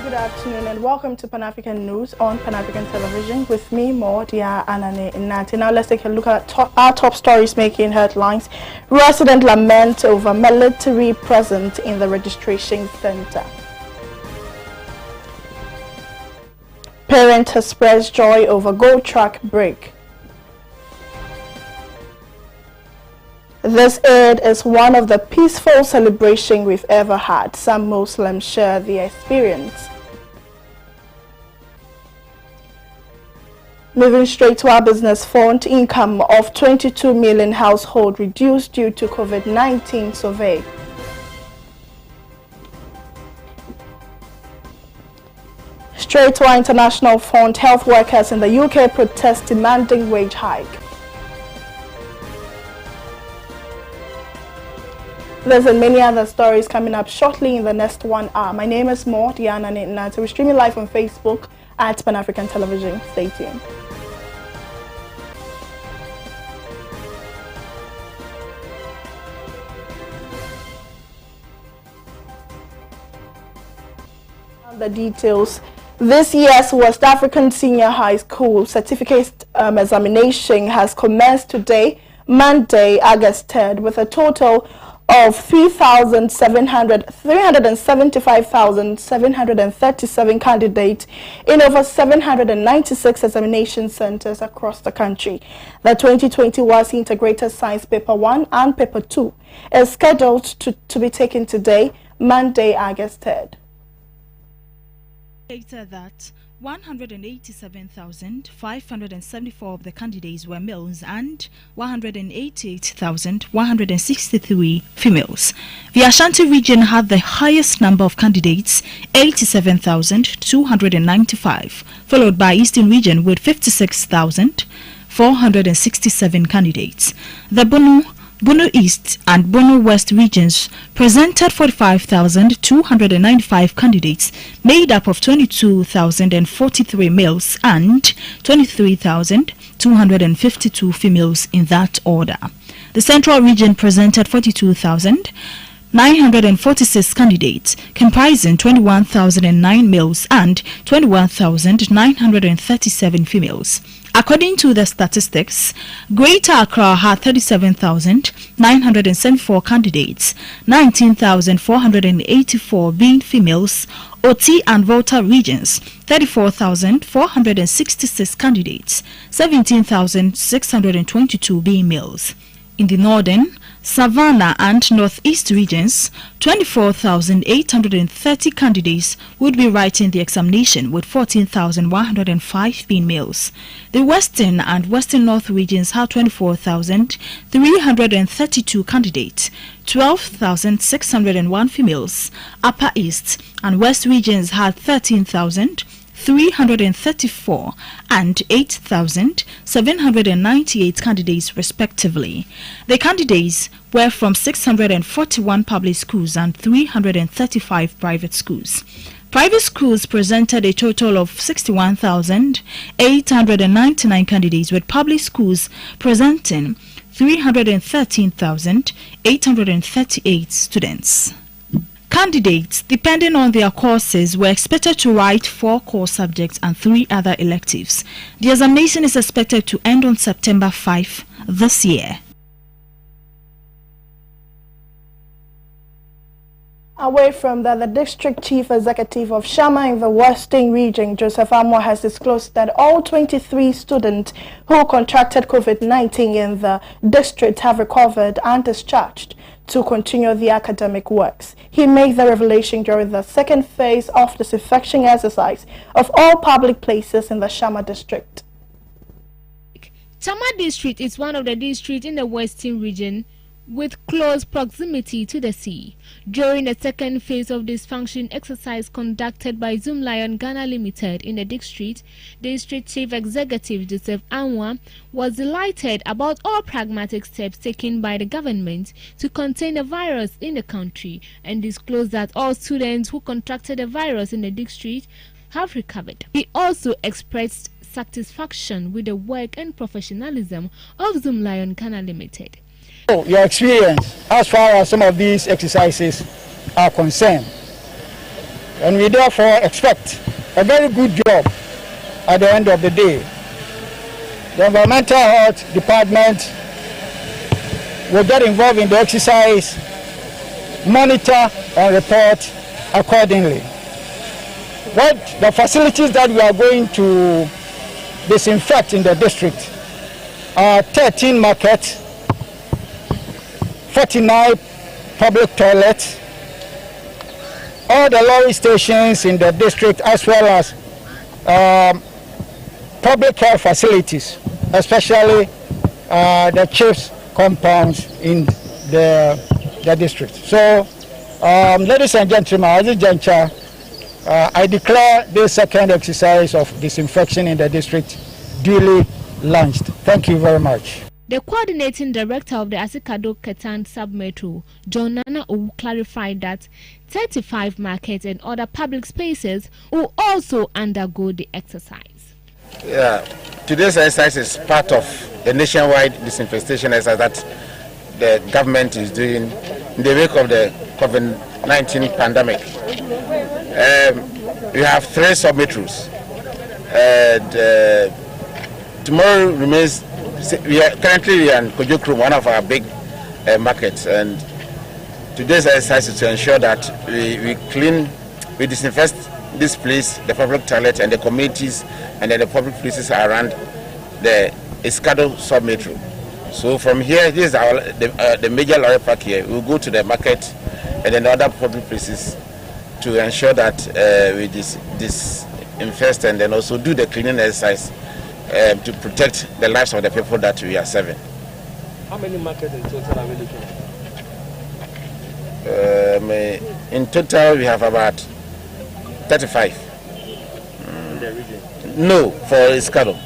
Good afternoon and welcome to Pan-African News on Pan-African Television with me, Yaa Anane. Now let's take a look at our top stories making headlines. Resident lament over military presence in the registration center. Parent expressed joy over gold track break. This Eid is one of the peaceful celebrations we've ever had. Some Muslims share the experience. Moving straight to our business front, income of 22 million household reduced due to COVID-19 survey. Straight to our international front, health workers in the UK protest demanding wage hike. There's and many other stories coming up shortly in the next 1 hour. My name is Yaa Anane. We're streaming live on Facebook at Pan-African Television. Stay tuned. The details. This year's West African Senior High School certificate examination has commenced today, Monday, August 3rd, with a total of 375,737 candidates in over 796 examination centers across the country. The 2020 WASSCE Integrated Science Paper 1 and Paper 2 is scheduled to be taken today, Monday, August 3rd. Data that 187,574 of the candidates were males and 188,163 females. The Ashanti region had the highest number of candidates, 87,295, followed by Eastern region with 56,467 candidates. The Bono East and Bono West regions presented 45,295 candidates, made up of 22,043 males and 23,252 females in that order. The Central region presented 42,946 candidates, comprising 21,009 males and 21,937 females. According to the statistics, Greater Accra had 37,974 candidates, 19,484 being females. Oti and Volta regions, 34,466 candidates, 17,622 being males. In the Northern, Savannah and Northeast regions, 24,830 candidates would be writing the examination, with 14,105 being males. The Western and Western North regions had 24,332 candidates, 12,601 females. Upper East and West regions had 13,334 and 8,798 candidates respectively. The candidates were from 641 public schools and 335 private schools. Private schools presented a total of 61,899 candidates, with public schools presenting 313,838 students. Candidates, depending on their courses, were expected to write 4 core subjects and 3 other electives. The examination is expected to end on September 5 this year. Away from that, the District Chief Executive of Shama in the Western Region, Joseph Amwa, has disclosed that all 23 students who contracted COVID-19 in the district have recovered and discharged to continue the academic works. He made the revelation during the second phase of disinfection exercise of all public places in the Shama district. Shama district is one of the districts in the Western Region with close proximity to the sea. During the second phase of this function exercise conducted by Zoomlion Ghana Limited in the district Chief Executive Joseph Amwa was delighted about all pragmatic steps taken by the government to contain the virus in the country, and disclosed that all students who contracted the virus in the district have recovered. He also expressed satisfaction with the work and professionalism of Zoomlion Ghana Limited. Your experience as far as some of these exercises are concerned. And we therefore expect a very good job at the end of the day. The Environmental Health Department will get involved in the exercise, monitor and report accordingly. What the facilities that we are going to disinfect in the district are 13 markets, 49 public toilets, all the lorry stations in the district, as well as public health facilities, especially the chief's compounds in the district. So, ladies and gentlemen, at this juncture, I declare this second exercise of disinfection in the district duly launched. Thank you very much. The coordinating director of the Asikado Ketan Sub-Metro, John Nana Owu, clarified that 35 markets and other public spaces will also undergo the exercise. Yeah, today's exercise is part of the nationwide disinfestation exercise that the government is doing in the wake of the COVID-19 pandemic. We have 3 sub-metros, and tomorrow remains. We are currently in Kojokrum, one of our big markets, and today's exercise is to ensure that we disinfect this place, the public toilet and the communities, and then the public places around the Escado sub-metro. So from here, this is the major lorry park here. We'll go to the market and then other public places to ensure that we disinfect and then also do the cleaning exercise to protect the lives of the people that we are serving. How many markets in total are we looking at? In total, we have about 35. In the region? No, for Escado.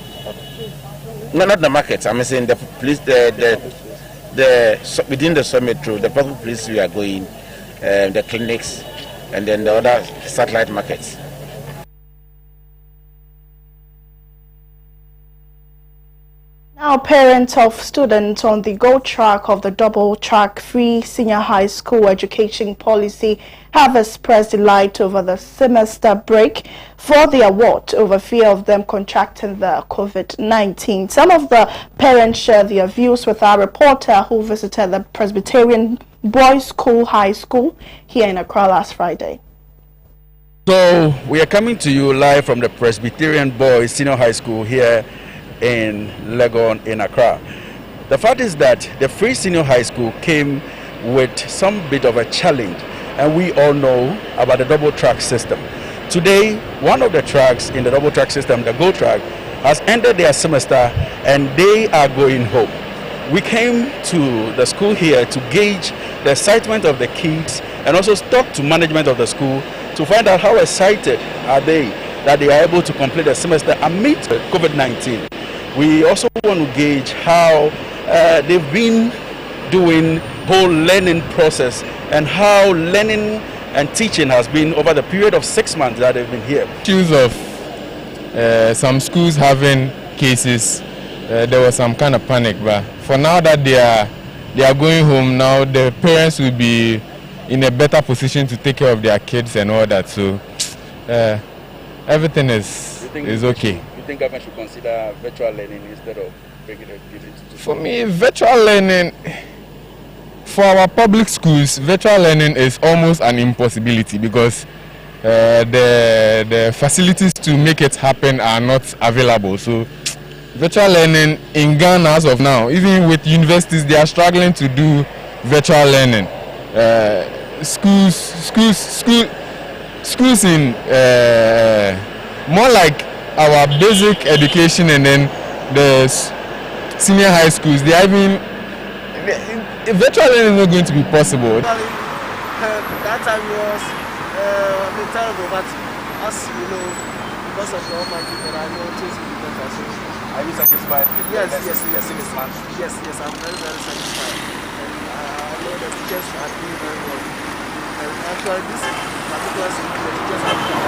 No, not the markets. I'm saying the police, within the sub-metro, the public place we are going, the clinics, and then the other satellite markets. Now, parents of students on the GO track of the double-track free senior high school education policy have expressed delight over the semester break for the award over fear of them contracting the COVID-19. Some of the parents share their views with our reporter who visited the Presbyterian Boys School High School here in Accra last Friday. So, we are coming to you live from the Presbyterian Boys Senior High School here in Legon in Accra. The fact is that the free senior high school came with some bit of a challenge, and we all know about the double track system. Today, one of the tracks in the double track system, the GO track, has ended their semester and they are going home. We came to the school here to gauge the excitement of the kids and also talk to management of the school to find out how excited are they that they are able to complete the semester amid COVID-19. We also want to gauge how they've been doing whole learning process and how learning and teaching has been over the period of 6 months that they've been here. Issues of some schools having cases, there was some kind of panic, but for now that they are going home now, the parents will be in a better position to take care of their kids and all that. So everything is okay. You think government should consider virtual learning instead of bringing it to For me, virtual learning, for our public schools, virtual learning is almost an impossibility because the facilities to make it happen are not available. So virtual learning in Ghana as of now, even with universities, they are struggling to do virtual learning. Schools in more like our basic education and then the senior high schools, they are even virtual learning is not going to be possible. That time was terrible, but as you know, because of the Almighty God, I know things will be better. So, Are you satisfied? Yes, I'm very, very satisfied. And I know the teachers are doing very well. And actually, this particular school, the teachers are doing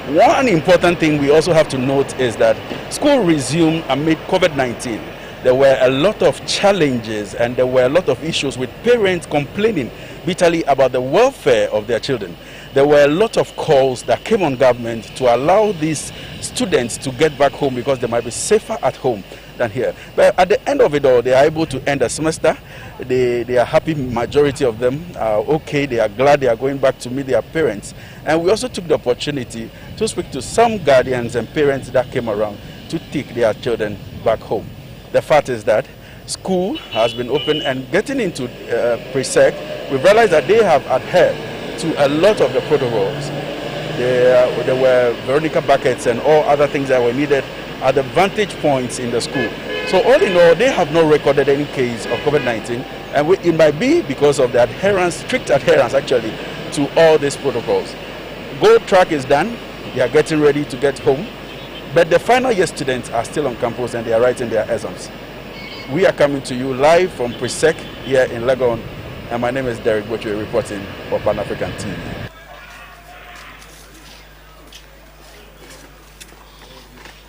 very well. One important thing we also have to note is that school resumed amid COVID-19. There were a lot of challenges and there were a lot of issues with parents complaining bitterly about the welfare of their children. there were a lot of calls that came on government to allow these students to get back home because they might be safer at home than here. But at the end of it all, they are able to end the semester. They are happy, majority of them are okay. They are glad they are going back to meet their parents. And we also took the opportunity to speak to some guardians and parents that came around to take their children back home. The fact is that school has been open, and getting into pre-sec, we realized that they have adhered to a lot of the protocols. There were Veronica buckets and all other things that were needed at the vantage points in the school. So all in all, they have not recorded any case of COVID-19, and it might be because of the adherence, strict adherence actually, to all these protocols. Gold track is done. They are getting ready to get home, but the final year students are still on campus and they are writing their exams. We are coming to you live from Presec here in Legon, and my name is Derek Butcher, reporting for Pan African TV.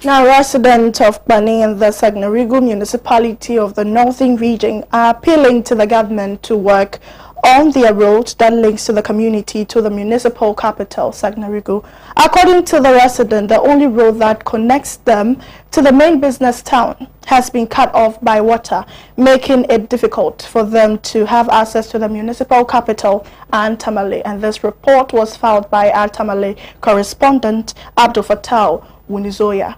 Now, residents of Bani in the Sagnarigu municipality of the Northern region are appealing to the government to work on their road that links to the community to the municipal capital, Sagnarigu. According to the resident, the only road that connects them to the main business town has been cut off by water, making it difficult for them to have access to the municipal capital and Tamale. And this report was filed by our Tamale correspondent Abdul Fattah Wunizoya.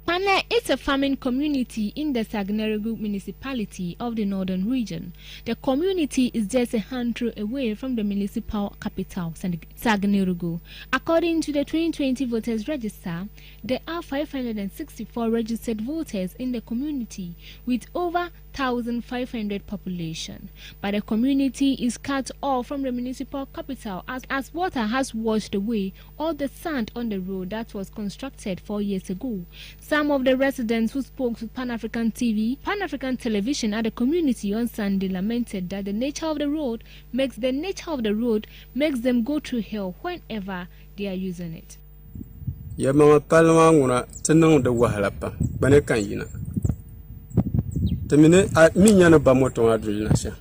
Pana is a farming community in the Sagnarigu municipality of the northern region. The community is just a handful away from the municipal capital, Sagnarigu. According to the 2020 voters register, there are 564 registered voters in the community with over 1,500 population. But the community is cut off from the municipal capital as water has washed away all the sand on the road that was constructed 4 years ago. Some of the residents who spoke to Pan African Television at the community on Sunday lamented that the nature of the road makes them go through hell whenever they are using it. Yamama palma nguna tenang de wahalapa bane kan yina temine minya no bamoto adrina sha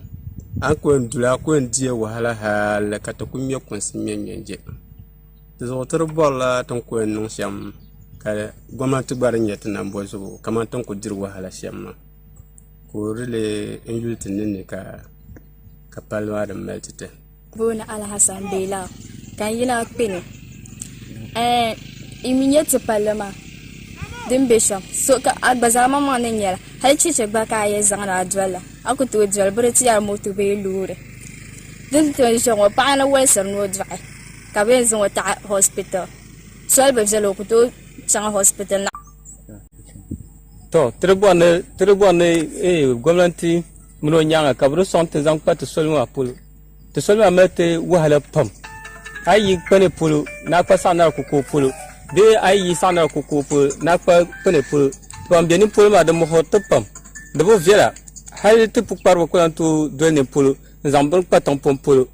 anko ndula ko ndie wahala hala katakumye konsimye nyenje zo terbola ton ko non sham kala goma to bar nyet na mbozo kama ton ko dir wahala sham ko rele enjulti nene ka palma de meltite bona ala hasan bela kan yina pene iminyete palama dimbisham so ka agbazama mane nyela hal chiche baka ye zangana adwala akutu dwal bureti ya motu be lure din to jongo pana weser no dwa ka be zongo ta hospital so be zelo kutu changa hospital na to trebone gwamnati muno nyanga kabru sonte zang pat solma pul to solma mete wahala pam ayi pene pulu na pasana ko pulu de ayi sana kuku na pa pene pul to ambiani pul ma de mo hotpam de bo vela hal te pu parwo ko antu do ne pul zambon pa ton pom pul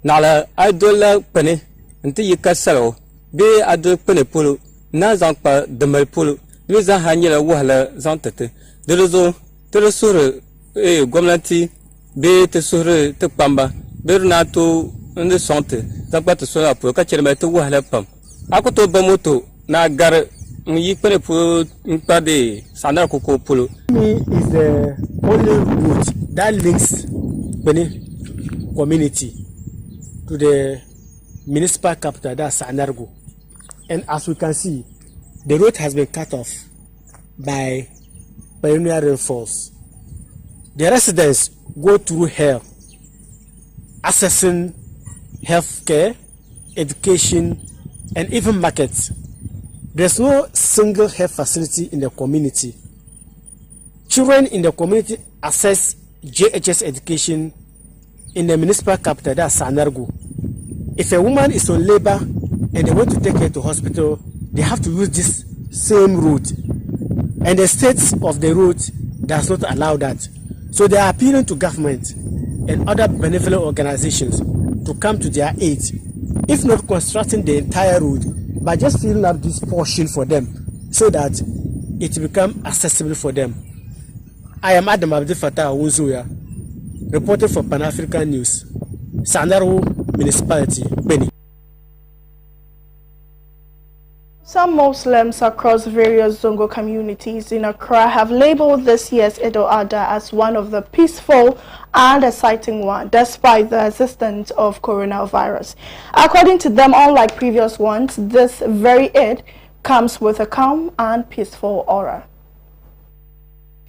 na la ay do la pene nti yikasalo be adu pene pul na zang pa de mal pul ni za hanyela wala zantete de rezo te sure gwamnati be te sure te pamba be na to nde sonte za pa te sura pul ka chere ma te wala pam akoto bamoto na gar yi pere pu pade sanar koko pulu is the only route that links Benin community to the municipal capital, that's Sanargo. And as we can see, the road has been cut off by perennial rainfalls. The residents go through hell accessing healthcare, education, and even markets. There's no single health facility in the community. Children in the community access JHS education in the municipal capital, that's Sanargo. If a woman is on labor and they want to take her to hospital, they have to use this same route. And the state of the route does not allow that. So they are appealing to government and other benevolent organizations to come to their aid, if not constructing the entire road, but just filling up this portion for them so that it become accessible for them. I am Adam Abdul Fattah Wunizoya, reporting for Pan African News, Sanaro municipality, Beni. Some Muslims across various Zongo communities in Accra have labeled this year's Eid al-Adha as one of the peaceful and exciting one, despite the existence of coronavirus. According to them, unlike previous ones, this very Eid comes with a calm and peaceful aura.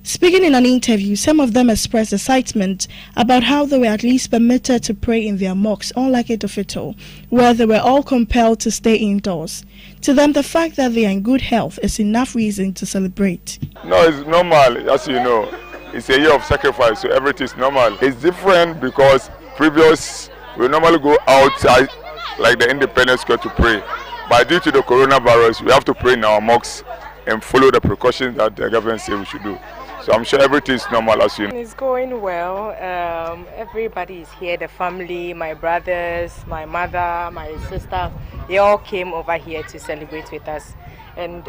Speaking in an interview, some of them expressed excitement about how they were at least permitted to pray in their mosques, unlike Eid al-Fitr, where they were all compelled to stay indoors. To them, the fact that they are in good health is enough reason to celebrate. No, it's normal, as you know. It's a year of sacrifice, so everything is normal. It's different because previous, we normally go outside, like the Independence Square, to pray. But due to the coronavirus, we have to pray in our mosques and follow the precautions that the government says we should do. So I'm sure everything is normal, as you know. It's going well. Everybody is here, the family, my brothers, my mother, my sister. They all came over here to celebrate with us. And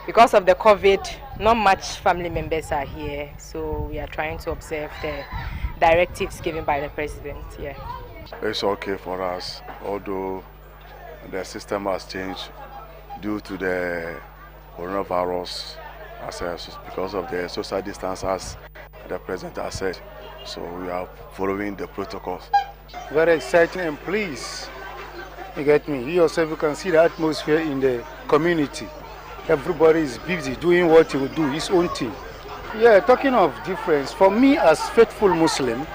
because of the COVID, not much family members are here. So we are trying to observe the directives given by the president. Yeah. It's okay for us, although the system has changed due to the coronavirus. Because of the social distance, as the president has said, so we are following the protocols. Very exciting and pleased. You get me? You yourself, you can see the atmosphere in the community. Everybody is busy doing what he will do, his own thing. Yeah, talking of difference, for me as faithful Muslim,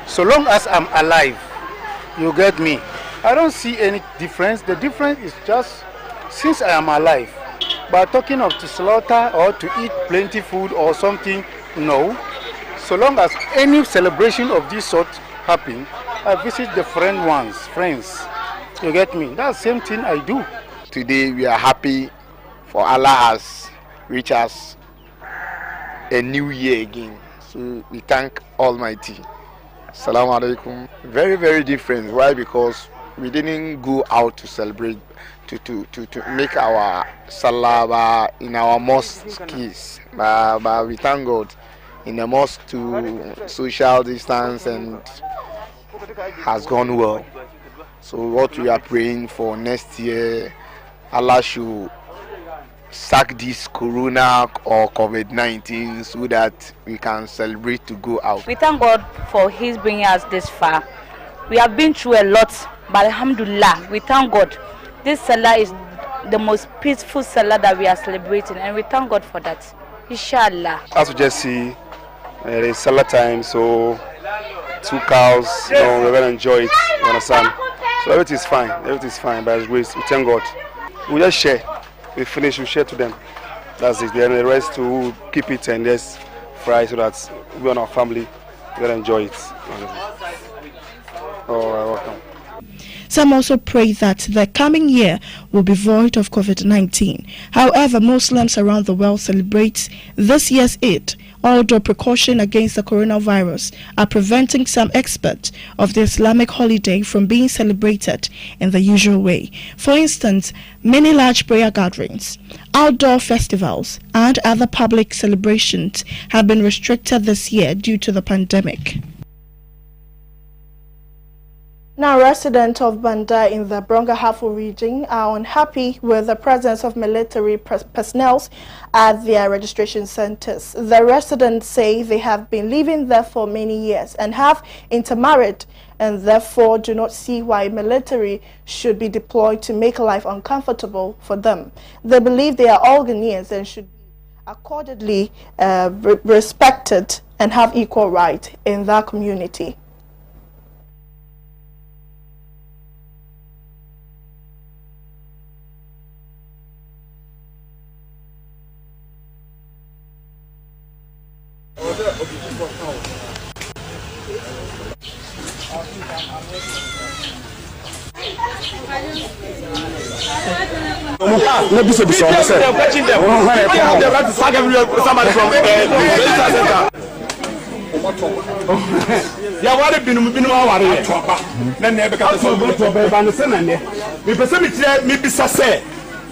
so long as I'm alive, you get me? I don't see any difference. The difference is just since I am alive. But talking of to slaughter or to eat plenty food or something, no. So long as any celebration of this sort happen, I visit the friends. You get me? That's the same thing I do. Today we are happy for Allah has reached us a new year again. So we thank Almighty. Assalamu alaikum. Very, very different. Why? Because we didn't go out to celebrate. To make our salah in our mosques, but we thank God in the mosque to social distance and has gone well. So what we are praying for next year, Allah should sack this corona or COVID-19 so that we can celebrate to go out. We thank God for His bringing us this far. We have been through a lot, but alhamdulillah, we thank God. This Salah is the most peaceful Salah that we are celebrating, and we thank God for that. Inshallah. As we just see, it is Salah time, so 2 cows, we're going to enjoy it, you understand? So everything is fine, by His grace, we thank God. We just share, we finish, we share to them. That's it, then the rest to keep it and just fry so that we and our family, we're going to enjoy it. All right, welcome. Some also pray that the coming year will be void of COVID-19. However, Muslims around the world celebrate this year's Eid, although precaution against the coronavirus are preventing some experts of the Islamic holiday from being celebrated in the usual way. For instance, many large prayer gatherings, outdoor festivals, and other public celebrations have been restricted this year due to the pandemic. Now, residents of Banda in the Brongahafo region are unhappy with the presence of military personnel at their registration centers. The residents say they have been living there for many years and have intermarried, and therefore do not see why military should be deployed to make life uncomfortable for them. They believe they are all Ghanaians and should be accordingly respected and have equal rights in that community.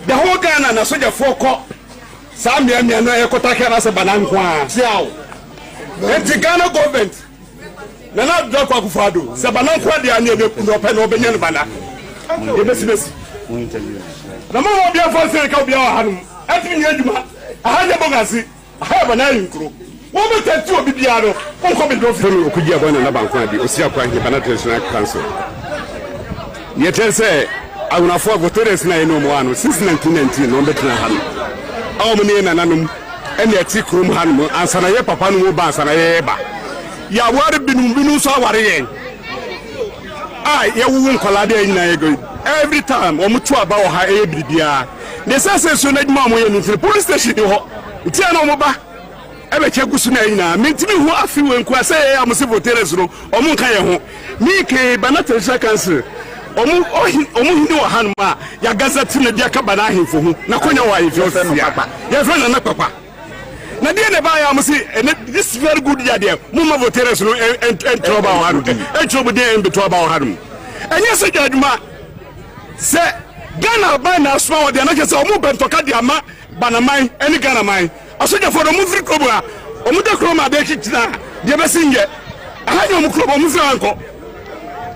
the whole Ghana na soldier for call some no e kota kana se banan kwa the Ghana government na na do kwa kufado se bana kwa dia ne no pe no benya no bana ye besi na mo obi afọ se ka obi a hanum ati ni adwuma aha ne bogasi aha bana yinkro wo mo tati obi bia no onko be do fi okuji abona na banko adi osi akwa nke bana traditional council ye tese awuna fo voters na eno mo ano since 1919 no betra hanum awo mo ne nananum ene ati krum hanum ansana ye papa no ba ansana ye ba ya wari binu so wari yen ye wu nkolade nyina ye go every time o mutu aba o ha e bibia the sense so na dima mo ye no police station ho ntia na mo ba e be chegusu na nyina mentimi hu afi wenku ase ye am se voters no o mu nka ye ho mi ke banata council omu hini wa hanuma ya gazeti na dia kaba na ahemfo hu na konya wa ifo ya friend na papa na dia ne ba ya musi this very good ya dia mu ma voters no entro ba wa haru entro bu dia embeto ba wa haru enye se jaduma se Ghana ba na asma wa dia na ke se omu bentoka dia ma banaman eni Ghana man asoja for omu free club a omu de kroma be kitina dia be singe aha omu club omu free anko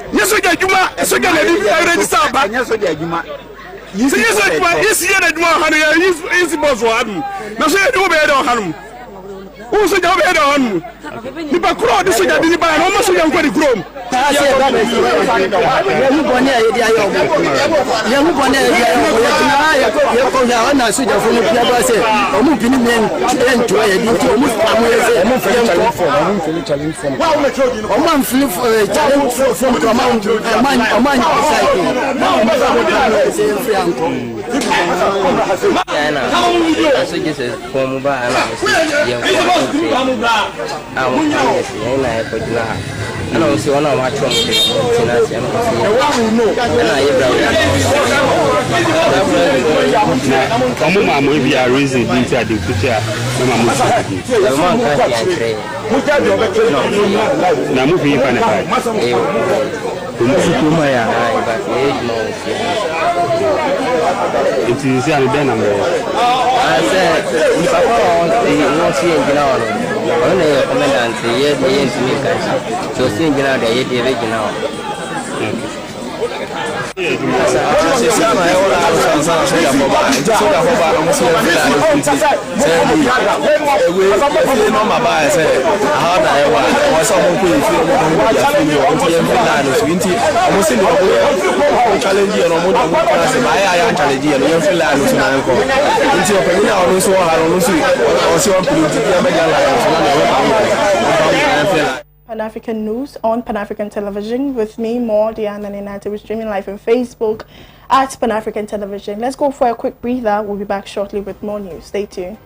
Yeso juma, eso ga le register ba. Yeso juma. Yeso juma, yeso ye juma hanu ya isi boss wa hanu. Na so ye juma be do hanu. O so juma be do hanu. Ni ba kro de so ja di ba, no mo so yan ko di kro. Ta se ba be so. Ye mu bone ye di ayo. Ye mu bone ye di ayo. Ye tuna ye ko ya na so ja fo mu pia ba se. O mu pini men en to ye di to mu pa mu ye se. O mu fili challenge form. Wa o me chodi no. O man fili challenge form to man cycle. Na o ma sa bo di se free anko. Ana. Aso je se form ba ana. Ye ko na ko dina ana o si ona ma chom tina si ana ana ye bra Kamu ma mo bi a reason bi ti ade kucha na ma mo si ya ma ka ya tre na mo fi pa na pa mo si ko ma ya ai ba mo si it is an den number I said if I want to see engine on only commandant ye dey to me kan so see engine there ye dey original se sama e ora so so ya boba so ya boba no so ya se no ma ba se how na e wa o so mo ko ifi mo ko ya fi yo o ti e fi na no so nti mo se no ko challenge no mo do ko se ba ya challenge no ye fi la no so na ko nti o pe ni na o so ha no so o se o put ya me ya la so na no Pan-African News on Pan-African Television with me, Yaa Anane. We're streaming live on Facebook at Pan-African Television. Let's go for a quick breather. We'll be back shortly with more news. Stay tuned.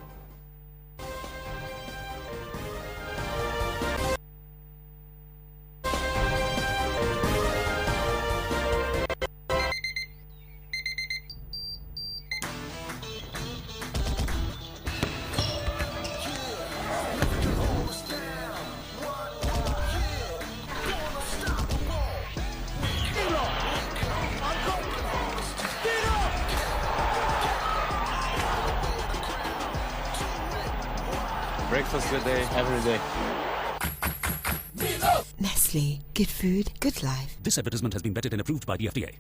Breakfast good day, every day. Nestle, good food, good life. This advertisement has been vetted and approved by the FDA.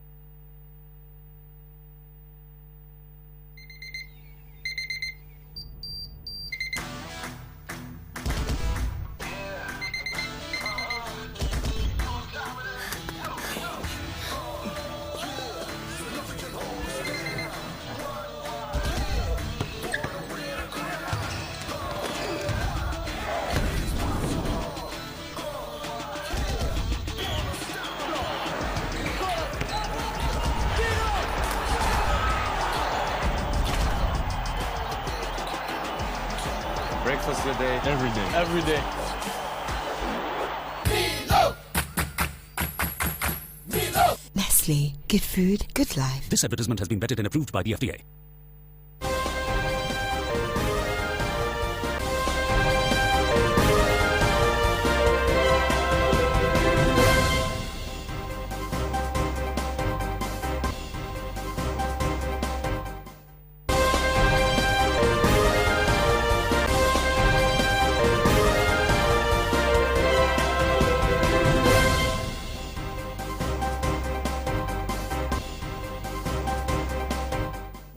Breakfast good day, every day. Every day. Nestle, good food, good life. This advertisement has been vetted and approved by the FDA.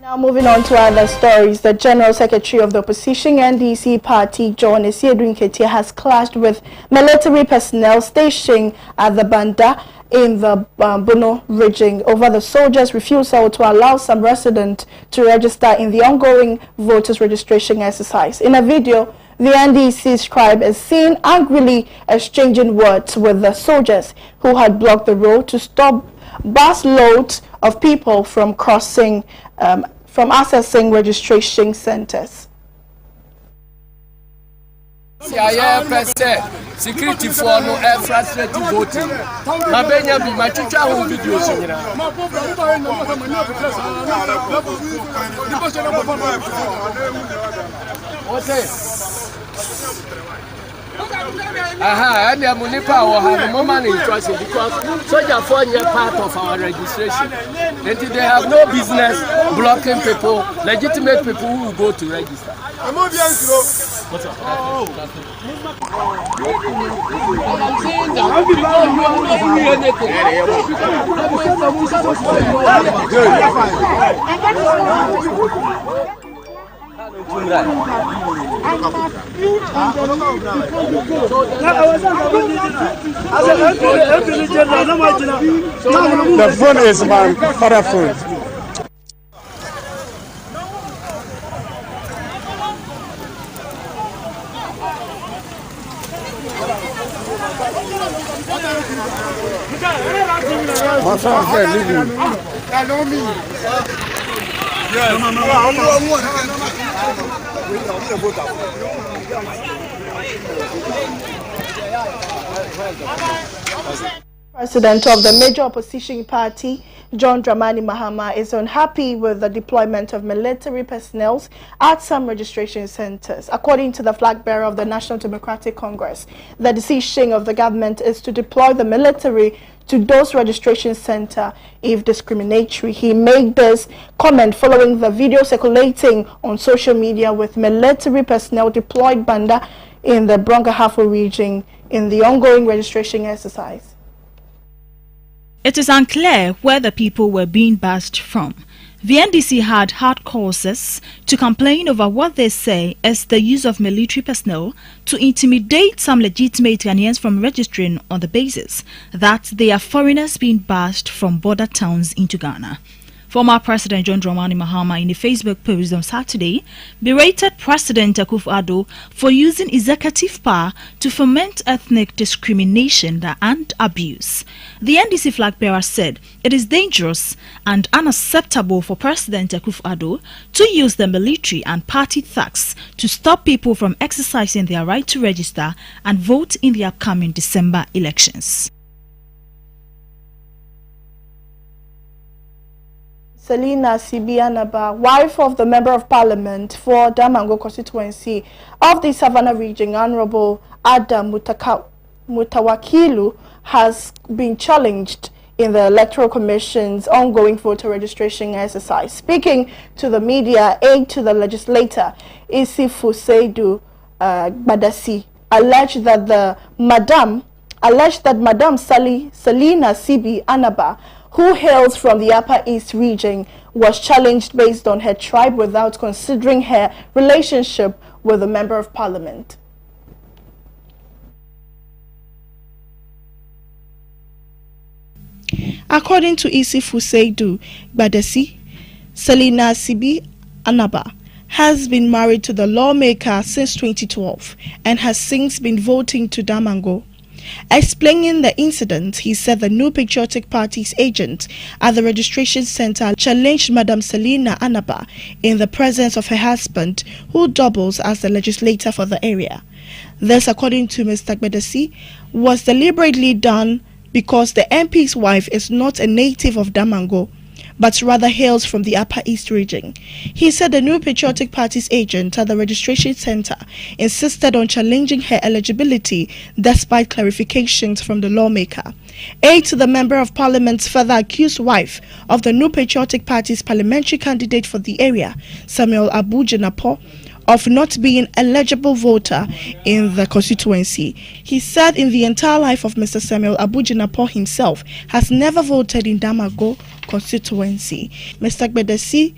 Now moving on to other stories, the General Secretary of the opposition NDC party, John Esiedun-Ketia, has clashed with military personnel stationed at the Banda in the Bono region over the soldiers' refusal to allow some residents to register in the ongoing voters registration exercise. In a video, the NDC scribe is seen angrily exchanging words with the soldiers who had blocked the road to stop bus loads of people from crossing, from accessing registration centers. Security for no frustrating voting. Mabenya be my teacher who videos. And the Munipa will have a moment in trust because soldier for part of our registration. And they have no business blocking people, legitimate people who will go to register. The phone is my father phone. My son said, leave me. President of the major opposition party, John Dramani Mahama, is unhappy with the deployment of military personnel at some registration centers. According to the flag bearer of the National Democratic Congress, the decision of the government is to deploy the military to those registration centers if discriminatory. He made this comment following the video circulating on social media with military personnel deployed Banda in the Brongahafo region in the ongoing registration exercise. It is unclear where the people were being bused from. The NDC had hard causes to complain over what they say is the use of military personnel to intimidate some legitimate Ghanaians from registering on the basis that they are foreigners being bused from border towns into Ghana. Former President John Dramani Mahama, in a Facebook post on Saturday, berated President Akufo-Addo for using executive power to foment ethnic discrimination and abuse. The NDC flag bearer said it is dangerous and unacceptable for President Akufo-Addo to use the military and party thugs to stop people from exercising their right to register and vote in the upcoming December elections. Selina Sibianaba, wife of the Member of Parliament for Damango constituency of the Savannah region, Honorable Adam Mutawakilu, has been challenged in the Electoral Commission's ongoing voter registration exercise. Speaking to the media, aide to the legislator, Isifu Seidu Badasi, alleged that Madam Selina Sibi Anaba, who hails from the Upper East region, was challenged based on her tribe without considering her relationship with the Member of Parliament. According to Isifu Seidu Badesi, Selina Sibi Anaba has been married to the lawmaker since 2012 and has since been voting to Damango. Explaining the incident, he said the New Patriotic Party's agent at the registration center challenged Madam Selina Anaba in the presence of her husband, who doubles as the legislator for the area. This, according to Mr. Gbedesi, was deliberately done because the MP's wife is not a native of Damango, but rather hails from the Upper East region. He said the New Patriotic Party's agent at the registration center insisted on challenging her eligibility despite clarifications from the lawmaker. Aide to the Member of Parliament's further accused wife of the New Patriotic Party's parliamentary candidate for the area, Samuel Abu-Jinapo, of not being eligible voter in the constituency. He said in the entire life of Mr. Samuel Abu-Jinapo himself has never voted in Damango constituency. Mr. Gbedesi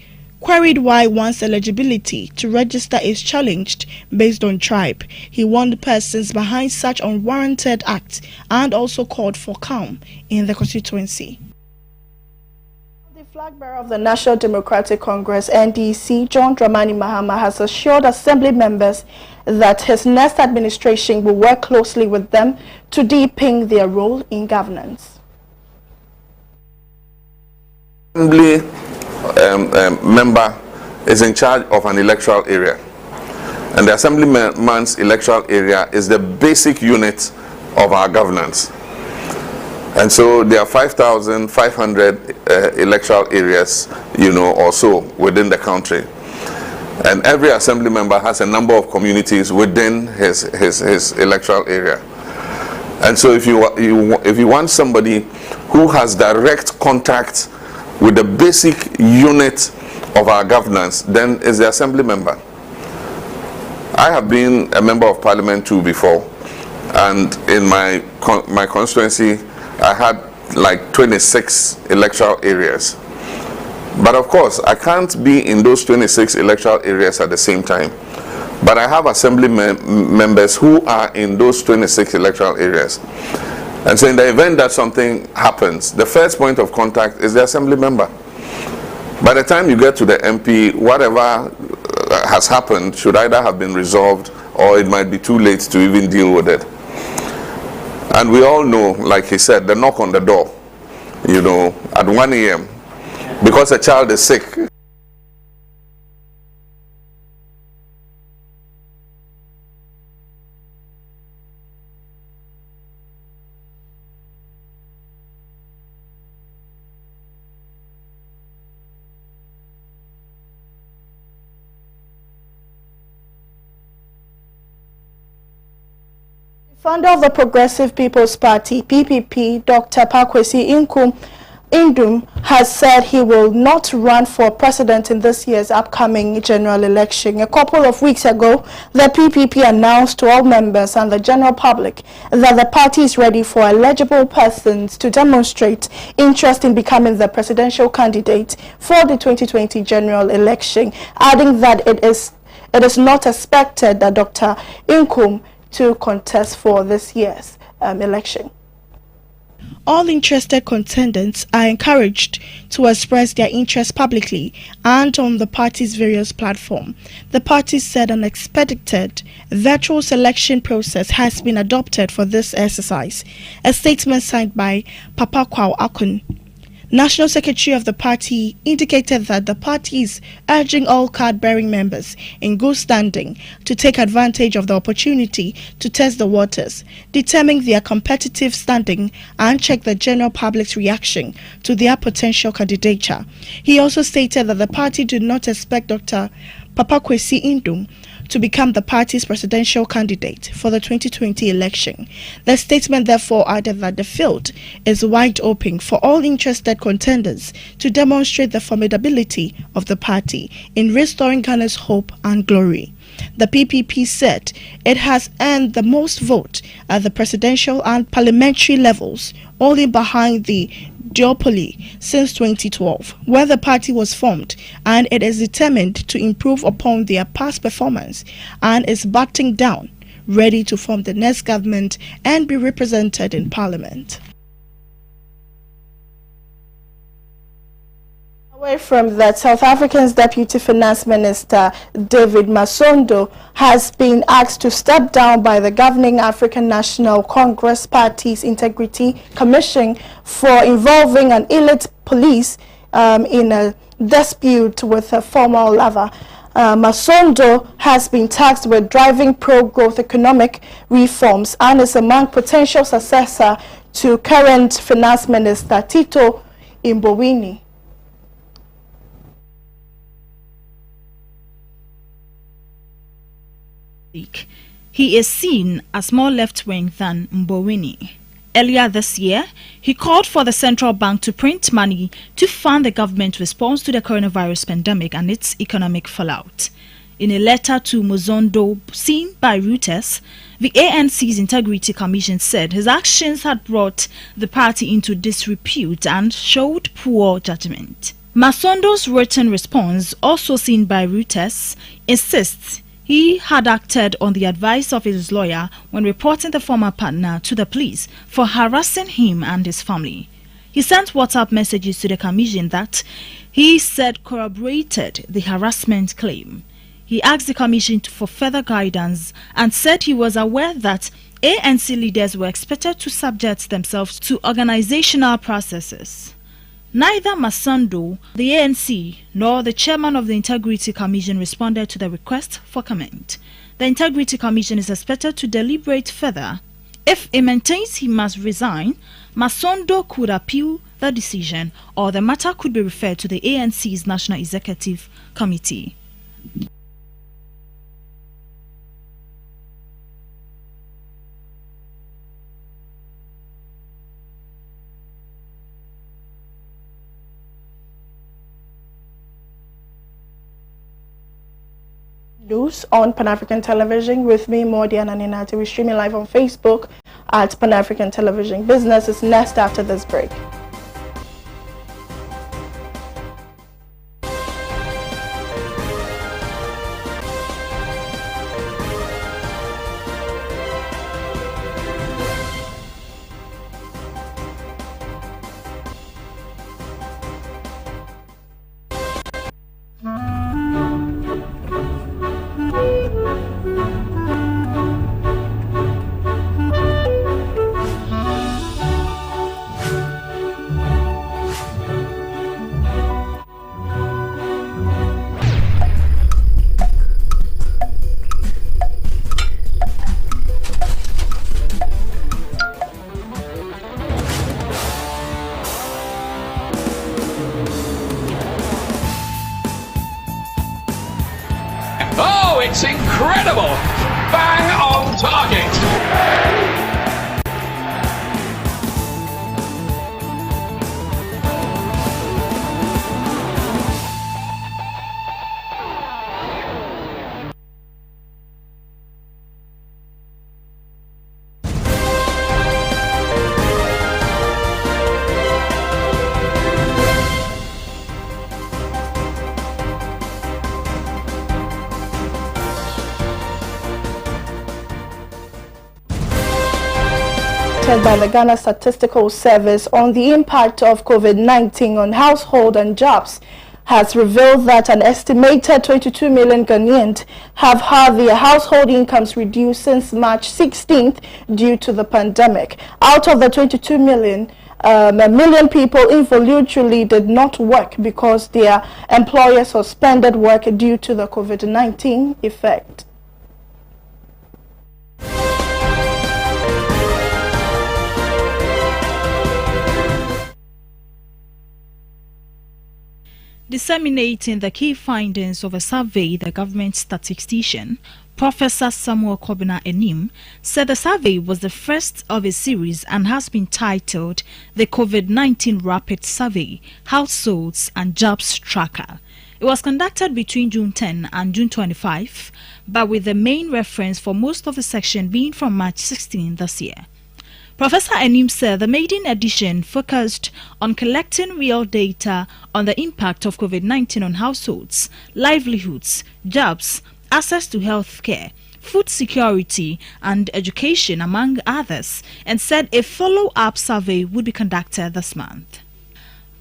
queried why one's eligibility to register is challenged based on tribe. He warned persons behind such unwarranted acts and also called for calm in the constituency. The flag bearer of the National Democratic Congress, NDC, John Dramani Mahama, has assured assembly members that his next administration will work closely with them to deepen their role in governance. Assembly member is in charge of an electoral area, and the assemblyman's electoral area is the basic unit of our governance. And so there are 5,500 electoral areas, or so within the country. And every assembly member has a number of communities within his electoral area. And so if you want somebody who has direct contact with the basic unit of our governance, then it's the assembly member. I have been a member of parliament too before, and in my constituency I had like 26 electoral areas. But of course, I can't be in those 26 electoral areas at the same time. But I have assembly members who are in those 26 electoral areas. And so in the event that something happens, the first point of contact is the assembly member. By the time you get to the MP, whatever has happened should either have been resolved or it might be too late to even deal with it. And we all know, like he said, the knock on the door, at 1 a.m. because a child is sick. Founder of the Progressive People's Party, PPP, Dr. Pakwesi Indum, has said he will not run for president in this year's upcoming general election. A couple of weeks ago, the PPP announced to all members and the general public that the party is ready for eligible persons to demonstrate interest in becoming the presidential candidate for the 2020 general election, adding that it is not expected that Dr. Inkum to contest for this year's election. All interested contendants are encouraged to express their interest publicly and on the party's various platforms. The party said an expedited virtual selection process has been adopted for this exercise. A statement signed by Papa Kwao Akun, National Secretary of the party, indicated that the party is urging all card-bearing members in good standing to take advantage of the opportunity to test the waters, determine their competitive standing, and check the general public's reaction to their potential candidature. He also stated that the party do not expect Dr. Pakwesi Indum to become the party's presidential candidate for the 2020 election. The statement therefore added that the field is wide open for all interested contenders to demonstrate the formidability of the party in restoring Ghana's hope and glory. The PPP said it has earned the most vote at the presidential and parliamentary levels, only behind the duopoly since 2012, where the party was formed, and it is determined to improve upon their past performance and is butting down, ready to form the next government and be represented in parliament. Away from that, South Africa's Deputy Finance Minister David Masondo has been asked to step down by the governing African National Congress Party's Integrity Commission for involving an elite police in a dispute with a former lover. Masondo has been tasked with driving pro-growth economic reforms and is among potential successor to current Finance Minister Tito Mboweni. He is seen as more left-wing than Mboweni. Earlier this year, he called for the central bank to print money to fund the government response to the coronavirus pandemic and its economic fallout. In a letter to Masondo seen by Reuters, the ANC's Integrity Commission said his actions had brought the party into disrepute and showed poor judgment. Masondo's written response, also seen by Reuters, insists he had acted on the advice of his lawyer when reporting the former partner to the police for harassing him and his family. He sent WhatsApp messages to the commission that he said corroborated the harassment claim. He asked the commission for further guidance and said he was aware that ANC leaders were expected to subject themselves to organizational processes. Neither Masondo, the ANC, nor the chairman of the Integrity Commission responded to the request for comment. The Integrity Commission is expected to deliberate further. If it maintains he must resign, Masondo could appeal the decision, or the matter could be referred to the ANC's National Executive Committee. News on Pan-African Television with me, Yaa Anane. We're streaming live on Facebook at Pan-African Television. Business is next after this break. Oh, it's incredible! Bang on target! By the Ghana Statistical Service on the impact of COVID-19 on household and jobs has revealed that an estimated 22 million Ghanaians have had their household incomes reduced since March 16th due to the pandemic. Out of the 22 million, a million people involuntarily did not work because their employers suspended work due to the COVID-19 effect. Disseminating the key findings of a survey, the government statistician, Professor Samuel Kobina Enim, said the survey was the first of a series and has been titled the COVID-19 Rapid Survey, Households and Jobs Tracker. It was conducted between June 10 and June 25, but with the main reference for most of the section being from March 16 this year. Professor Enim said the maiden edition focused on collecting real data on the impact of COVID-19 on households, livelihoods, jobs, access to health care, food security and education, among others, and said a follow-up survey would be conducted this month.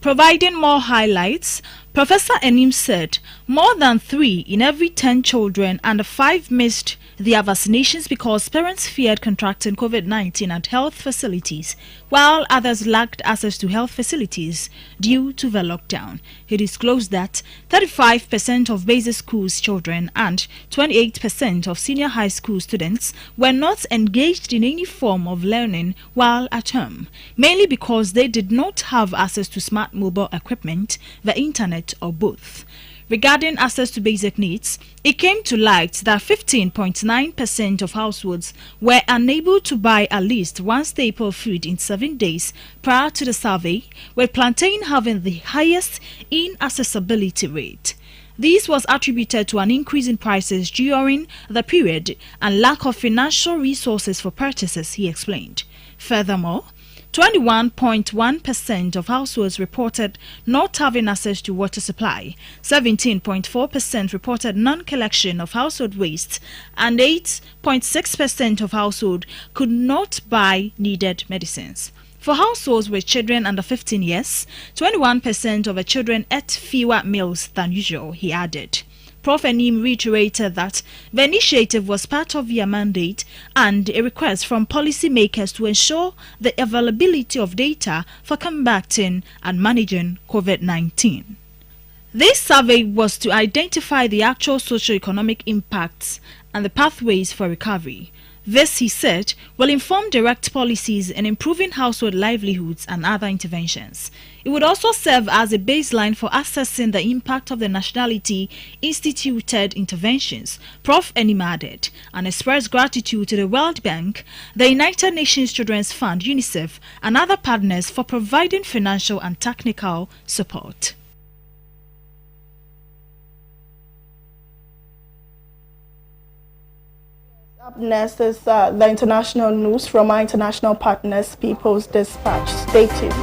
Providing more highlights, Professor Enim said more than 3 in every 10 children under 5 missed their vaccinations because parents feared contracting COVID-19 at health facilities, while others lacked access to health facilities due to the lockdown. He disclosed that 35% of basic schools children and 28% of senior high school students were not engaged in any form of learning while at home, mainly because they did not have access to smart mobile equipment, the internet, or both. Regarding access to basic needs, it came to light that 15.9% of households were unable to buy at least one staple food in 7 days prior to the survey, with plantain having the highest inaccessibility rate. This was attributed to an increase in prices during the period and lack of financial resources for purchases, he explained. Furthermore, 21.1% of households reported not having access to water supply, 17.4% reported non-collection of household waste, and 8.6% of households could not buy needed medicines. For households with children under 15 years, 21% of the children ate fewer meals than usual, he added. Prof. Anim reiterated that the initiative was part of their mandate and a request from policymakers to ensure the availability of data for combating and managing COVID-19. This survey was to identify the actual socio-economic impacts and the pathways for recovery. This, he said, will inform direct policies in improving household livelihoods and other interventions. It would also serve as a baseline for assessing the impact of the nationality instituted interventions, Prof. Anim added, and expressed gratitude to the World Bank, the United Nations Children's Fund, UNICEF, and other partners for providing financial and technical support. Up next is the international news from our international partners, People's Dispatch. Stay tuned.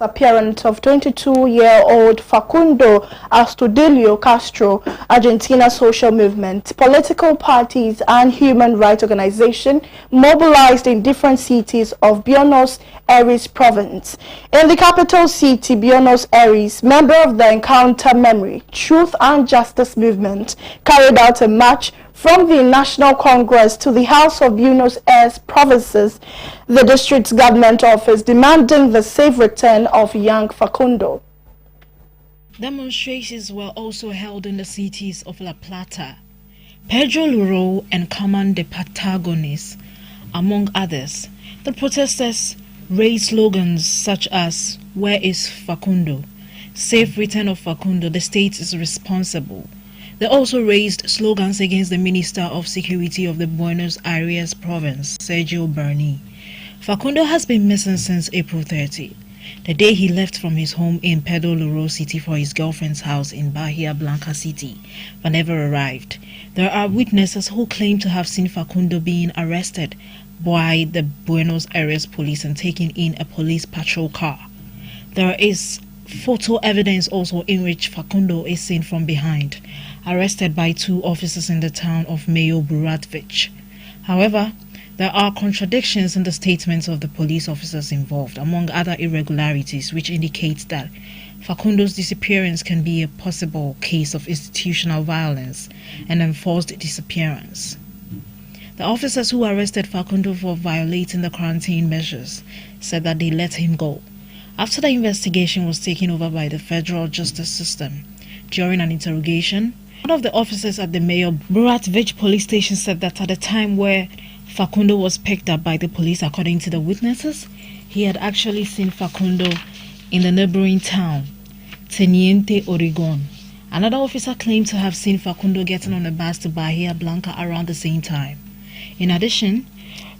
Appearance of 22-year-old Facundo Astudillo Castro, Argentina social movement, political parties and human rights organization mobilized in different cities of Buenos Aires province. In the capital city, Buenos Aires, member of the Encounter Memory, Truth and Justice movement carried out a march from the National Congress to the House of Buenos Aires provinces, the district's government office, demanding the safe return of young Facundo. Demonstrations were also held in the cities of La Plata, Pedro Luro and Carmen de Patagones, among others. The protesters raised slogans such as, "Where is Facundo?" "Safe return of Facundo, the state is responsible." They also raised slogans against the Minister of Security of the Buenos Aires province, Sergio Berni. Facundo has been missing since April 30, the day he left from his home in Pedro Luro City for his girlfriend's house in Bahia Blanca City, but never arrived. There are witnesses who claim to have seen Facundo being arrested by the Buenos Aires police and taken in a police patrol car. There is photo evidence also in which Facundo is seen from behind, arrested by two officers in the town of Mayo Buratovich. However, there are contradictions in the statements of the police officers involved, among other irregularities, which indicates that Facundo's disappearance can be a possible case of institutional violence and enforced disappearance. The officers who arrested Facundo for violating the quarantine measures said that they let him go after the investigation was taken over by the federal justice system. During an interrogation, one of the officers at the Mayo Buratovich police station said that at the time where Facundo was picked up by the police, according to the witnesses, he had actually seen Facundo in the neighboring town, Teniente Oregon. Another officer claimed to have seen Facundo getting on a bus to Bahia Blanca around the same time. In addition,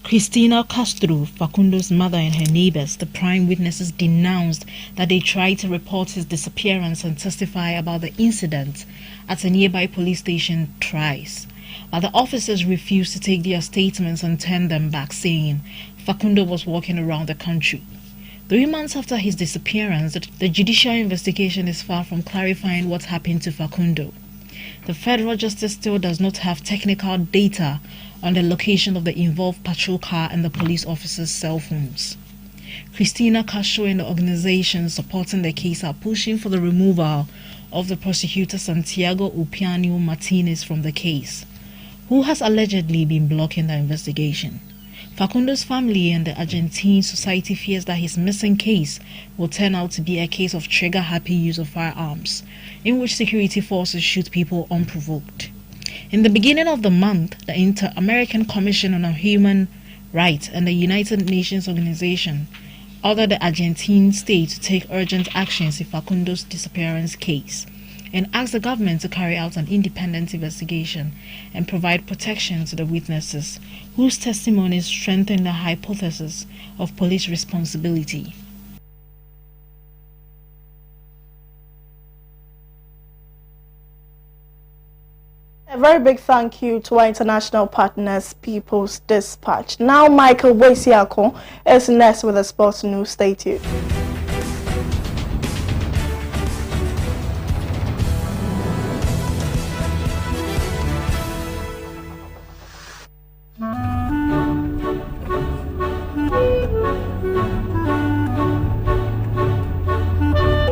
Cristina Castro, Facundo's mother, and her neighbors, the prime witnesses, denounced that they tried to report his disappearance and testify about the incident at a nearby police station thrice. But the officers refused to take their statements and turned them back, saying Facundo was walking around the country. 3 months after his disappearance, the judicial investigation is far from clarifying what happened to Facundo. The federal justice still does not have technical data on the location of the involved patrol car and the police officers' cell phones. Cristina Castro and the organizations supporting the case are pushing for the removal of the prosecutor Santiago Upiano Martinez from the case, who has allegedly been blocking the investigation. Facundo's family and the Argentine society fears that his missing case will turn out to be a case of trigger-happy use of firearms, in which security forces shoot people unprovoked. In the beginning of the month, the Inter-American Commission on Human Rights and the United Nations Organization ordered the Argentine state to take urgent actions in Facundo's disappearance case and asked the government to carry out an independent investigation and provide protection to the witnesses whose testimonies strengthen the hypothesis of police responsibility. A very big thank you to our international partners, People's Dispatch. Now Michael Wesiako is next with the sports news. Stay tuned.